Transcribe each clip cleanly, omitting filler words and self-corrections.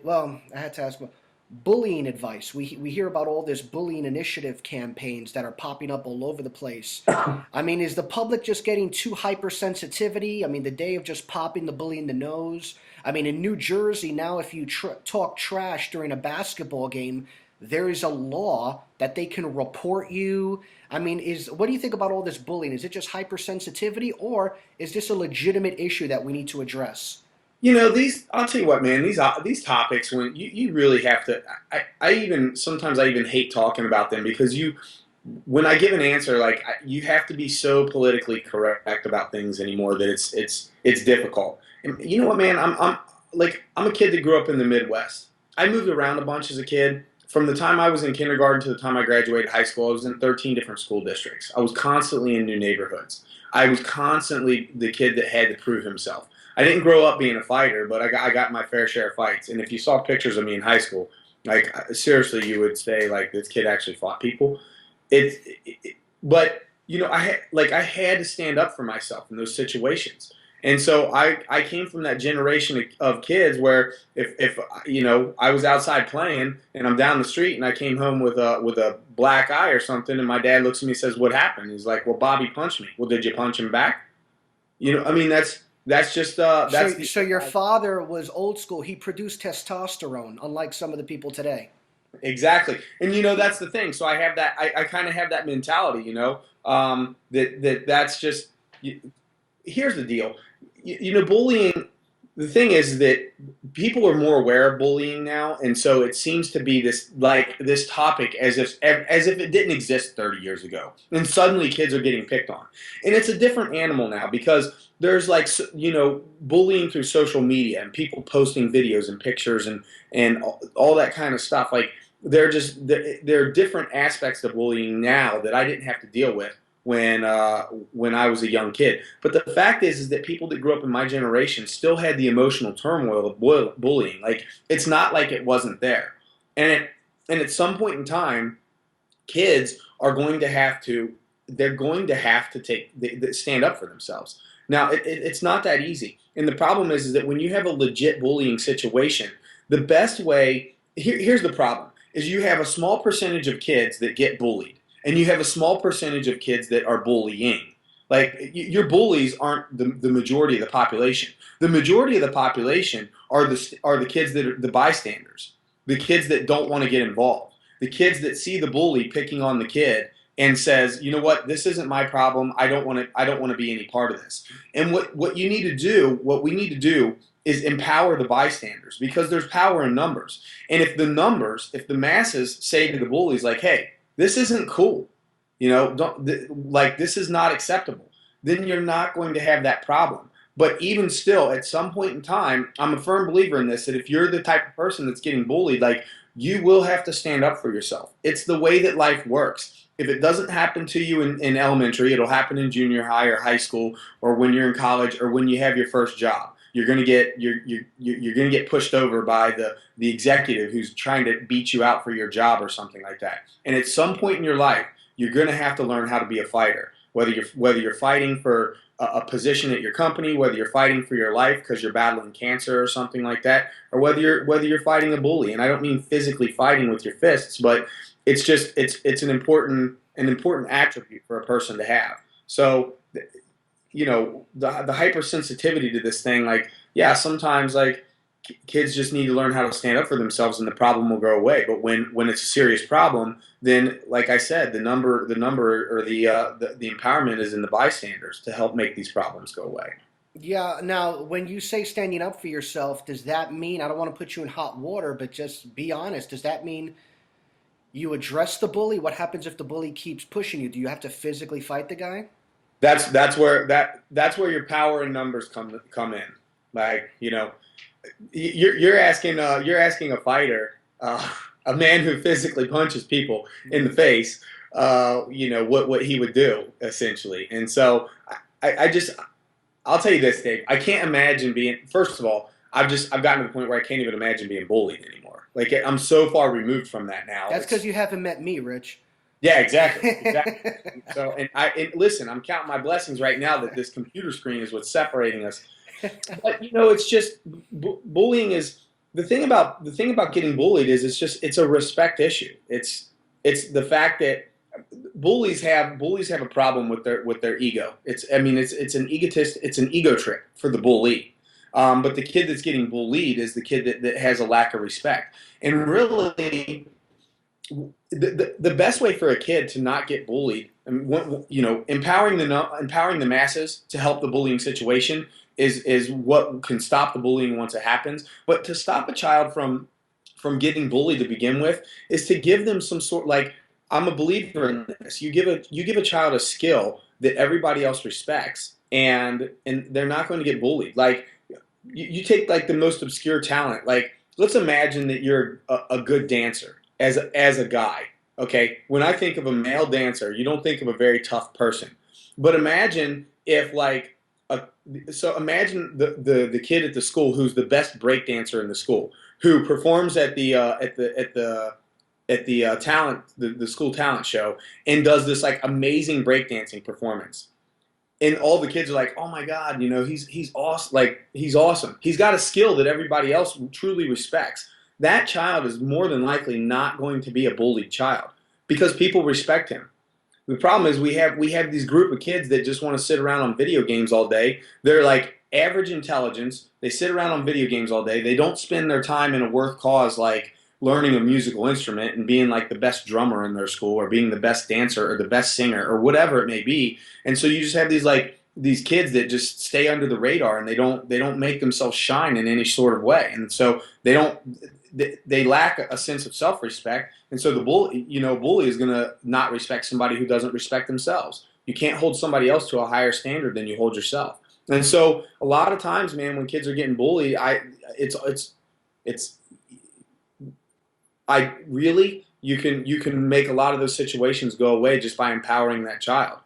well, I had to ask, bullying advice. We hear about all this bullying initiative campaigns that are popping up all over the place. I mean, is the public just getting too hypersensitivity? I mean, the day of just popping the bully in the nose. I mean, in New Jersey now, if you talk trash during a basketball game, there is a law that they can report you. I mean, is what do you think about all this bullying? Is it just hypersensitivity, or is this a legitimate issue that we need to address? I'll tell you what, man, these topics, when you really have to, I even, sometimes I even hate talking about them because when I give an answer, like, you have to be so politically correct about things anymore that it's difficult. And you know what, man, I'm a kid that grew up in the Midwest. I moved around a bunch as a kid. From the time I was in kindergarten to the time I graduated high school, I was in 13 different school districts. I was constantly in new neighborhoods. I was constantly the kid that had to prove himself. I didn't grow up being a fighter, but I got my fair share of fights. And if you saw pictures of me in high school, like, seriously, you would say, like, this kid actually fought people. But I had to stand up for myself in those situations. And so I came from that generation of kids where if I was outside playing and I'm down the street and I came home with a black eye or something, and my dad looks at me and says, "What happened?" He's like, "Well, Bobby punched me." "Well, did you punch him back?" I mean, that's just So your father was old school. He produced testosterone, unlike some of the people today. exactly. And that's the thing. So I have that. I kind of have that mentality. That's just. Here's the deal. Bullying. The thing is that people are more aware of bullying now, and so it seems to be this topic as if it didn't exist 30 years ago, and suddenly kids are getting picked on, and it's a different animal now because there's bullying through social media and people posting videos and pictures and all that kind of stuff. Like, there are different aspects of bullying now that I didn't have to deal with when I was a young kid. But the fact is that people that grew up in my generation still had the emotional turmoil of bullying. Like, it's not like it wasn't there. And at some point in time, kids are going to have to they're going to have to stand up for themselves. Now, it's not that easy. And the problem is that when you have a legit bullying situation, the best way here's the problem is you have a small percentage of kids that get bullied and you have a small percentage of kids that are bullying. Like, your bullies aren't the majority of the population. The majority of the population are the kids that are the bystanders, the kids that don't want to get involved, the kids that see the bully picking on the kid and says, "You know what? This isn't my problem. I don't want to be any part of this." And what we need to do is empower the bystanders, because there's power in numbers. And if the masses say to the bullies, like, "Hey, this isn't cool. This is not acceptable," then you're not going to have that problem. But even still, at some point in time, I'm a firm believer in this, that if you're the type of person that's getting bullied, like, you will have to stand up for yourself. It's the way that life works. If it doesn't happen to you in elementary, it'll happen in junior high or high school, or when you're in college, or when you have your first job. You're gonna get pushed over by the executive who's trying to beat you out for your job or something like that. And at some point in your life, you're gonna have to learn how to be a fighter. Whether you're fighting for a position at your company, whether you're fighting for your life because you're battling cancer or something like that, or whether you're fighting a bully. And I don't mean physically fighting with your fists, but it's an important attribute for a person to have. So, the hypersensitivity to this thing, like, yeah, sometimes, like, kids just need to learn how to stand up for themselves and the problem will go away. But when it's a serious problem, then, like I said, the number or the empowerment is in the bystanders to help make these problems go away. Yeah, now when you say standing up for yourself, does that mean, I don't want to put you in hot water, but just be honest, does that mean you address the bully? What happens if the bully keeps pushing you? Do you have to physically fight the guy? That's where your power in numbers come in. Like, you're asking a fighter, a man who physically punches people in the face, what he would do, essentially. And so I'll tell you this, Dave. I can't imagine being. First of all, I've gotten to the point where I can't even imagine being bullied anymore. Like, I'm so far removed from that now. That's because you haven't met me, Rich. Yeah, exactly. So, and listen, I'm counting my blessings right now that this computer screen is what's separating us. But it's just bullying is the thing about getting bullied is it's a respect issue. It's the fact that bullies have a problem with their ego. It's an it's an ego trip for the bully. But the kid that's getting bullied is the kid that has a lack of respect. And really, the best way for a kid to not get bullied, empowering the masses to help the bullying situation is what can stop the bullying once it happens. But to stop a child from getting bullied to begin with is to give them some sort, like, I'm a believer in this. You give a child a skill that everybody else respects, and they're not going to get bullied. Like, you take like the most obscure talent. Like, let's imagine that you're a good dancer as a guy. Okay, when I think of a male dancer, you don't think of a very tough person. But imagine if imagine the kid at the school who's the best break dancer in the school, who performs at the school talent show and does this like amazing breakdancing performance. And all the kids are like, "Oh my God, he's awesome! Like, he's awesome. He's got a skill that everybody else truly respects." That child is more than likely not going to be a bullied child because people respect him. The problem is we have these group of kids that just want to sit around on video games all day. They're like average intelligence. They sit around on video games all day. They don't spend their time in a worth cause like learning a musical instrument and being like the best drummer in their school, or being the best dancer or the best singer or whatever it may be. And so you just have these kids that just stay under the radar, and they don't make themselves shine in any sort of way. And so they lack a sense of self-respect. And so the bully is going to not respect somebody who doesn't respect themselves. You can't hold somebody else to a higher standard than you hold yourself. And so a lot of times, man, when kids are getting bullied, you can make a lot of those situations go away just by empowering that child.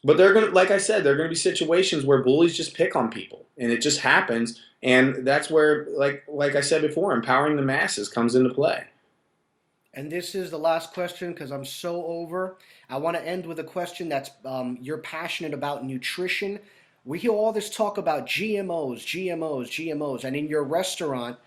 But like I said, there are gonna be situations where bullies just pick on people, and it just happens. And that's where, like I said before, empowering the masses comes into play. And this is the last question because I'm so over. I want to end with a question that's you're passionate about nutrition. We hear all this talk about GMOs, GMOs, GMOs, and in your restaurant,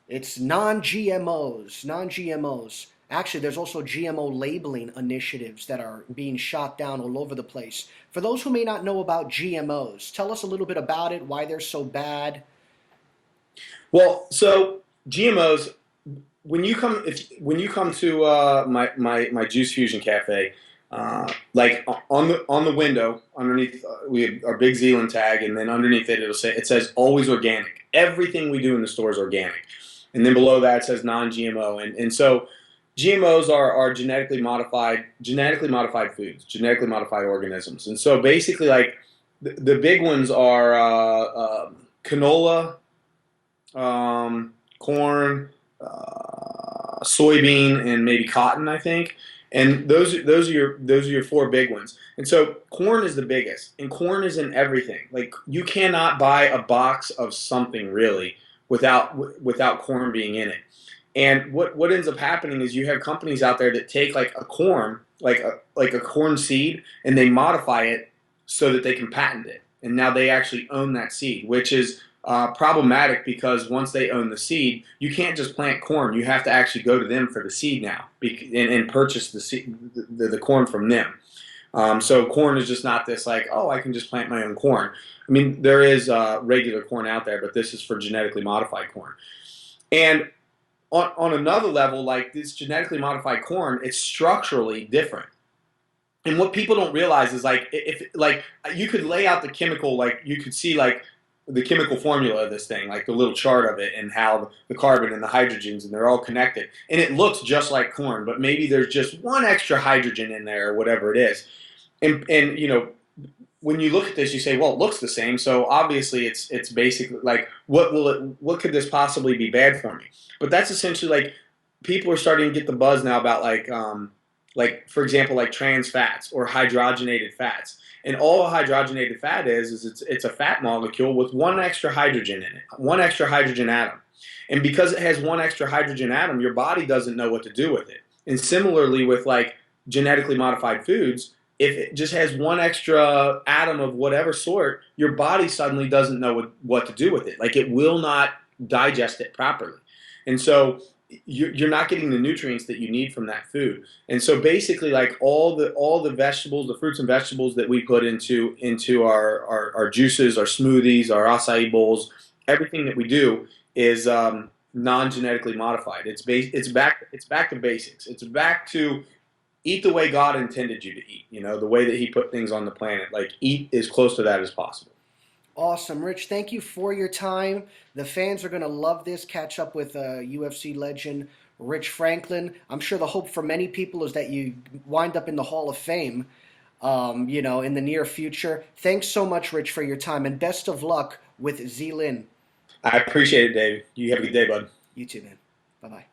it's non-GMOs, non-GMOs. Actually, there's also GMO labeling initiatives that are being shot down all over the place. For those who may not know about GMOs, tell us a little bit about it, why they're so bad. Well, so GMOs, when you come to my Juice Fusion Cafe, like on the window underneath, we have our big ZeLin tag, and then underneath it says always organic. Everything we do in the store is organic, and then below that it says non-GMO, and so GMOs are genetically modified foods, genetically modified organisms. And so basically, like, the big ones are canola, corn, soybean, and maybe cotton, I think. And those are your four big ones. And so corn is the biggest, and corn is in everything. Like, you cannot buy a box of something really without corn being in it. And what ends up happening is you have companies out there that take like a corn, like a corn seed, and they modify it so that they can patent it. And now they actually own that seed, which is problematic, because once they own the seed, you can't just plant corn. You have to actually go to them for the seed now and purchase the corn from them. So corn is just not this like, oh, I can just plant my own corn. I mean, there is regular corn out there, but this is for genetically modified corn. And on another level, like this genetically modified corn, it's structurally different. And what people don't realize is, like, if like you could lay out the chemical, like you could see like the chemical formula of this thing, like the little chart of it, and how the carbon and the hydrogens, and they're all connected, and it looks just like corn, but maybe there's just one extra hydrogen in there or whatever it is. And when you look at this, you say, well, it looks the same, so obviously it's basically like, what could this possibly be bad for me? But that's essentially, like, people are starting to get the buzz now about like for example, like trans fats or hydrogenated fats. And all a hydrogenated fat is it's a fat molecule with one extra hydrogen in it, one extra hydrogen atom. And because it has one extra hydrogen atom, your body doesn't know what to do with it. And similarly with like genetically modified foods, if it just has one extra atom of whatever sort, your body suddenly doesn't know what to do with it. Like, it will not digest it properly. And so you're not getting the nutrients that you need from that food. And so basically, like all the vegetables, the fruits and vegetables that we put into our juices, our smoothies, our acai bowls, everything that we do is non-genetically modified. It's back to basics. It's back to eat the way God intended you to eat. You know, the way that He put things on the planet. Like eat as close to that as possible. Awesome, Rich. Thank you for your time. The fans are going to love this. Catch up with UFC legend Rich Franklin. I'm sure the hope for many people is that you wind up in the Hall of Fame, in the near future. Thanks so much, Rich, for your time, and best of luck with ZeLin. I appreciate it, Dave. You have a good day, bud. You too, man. Bye-bye.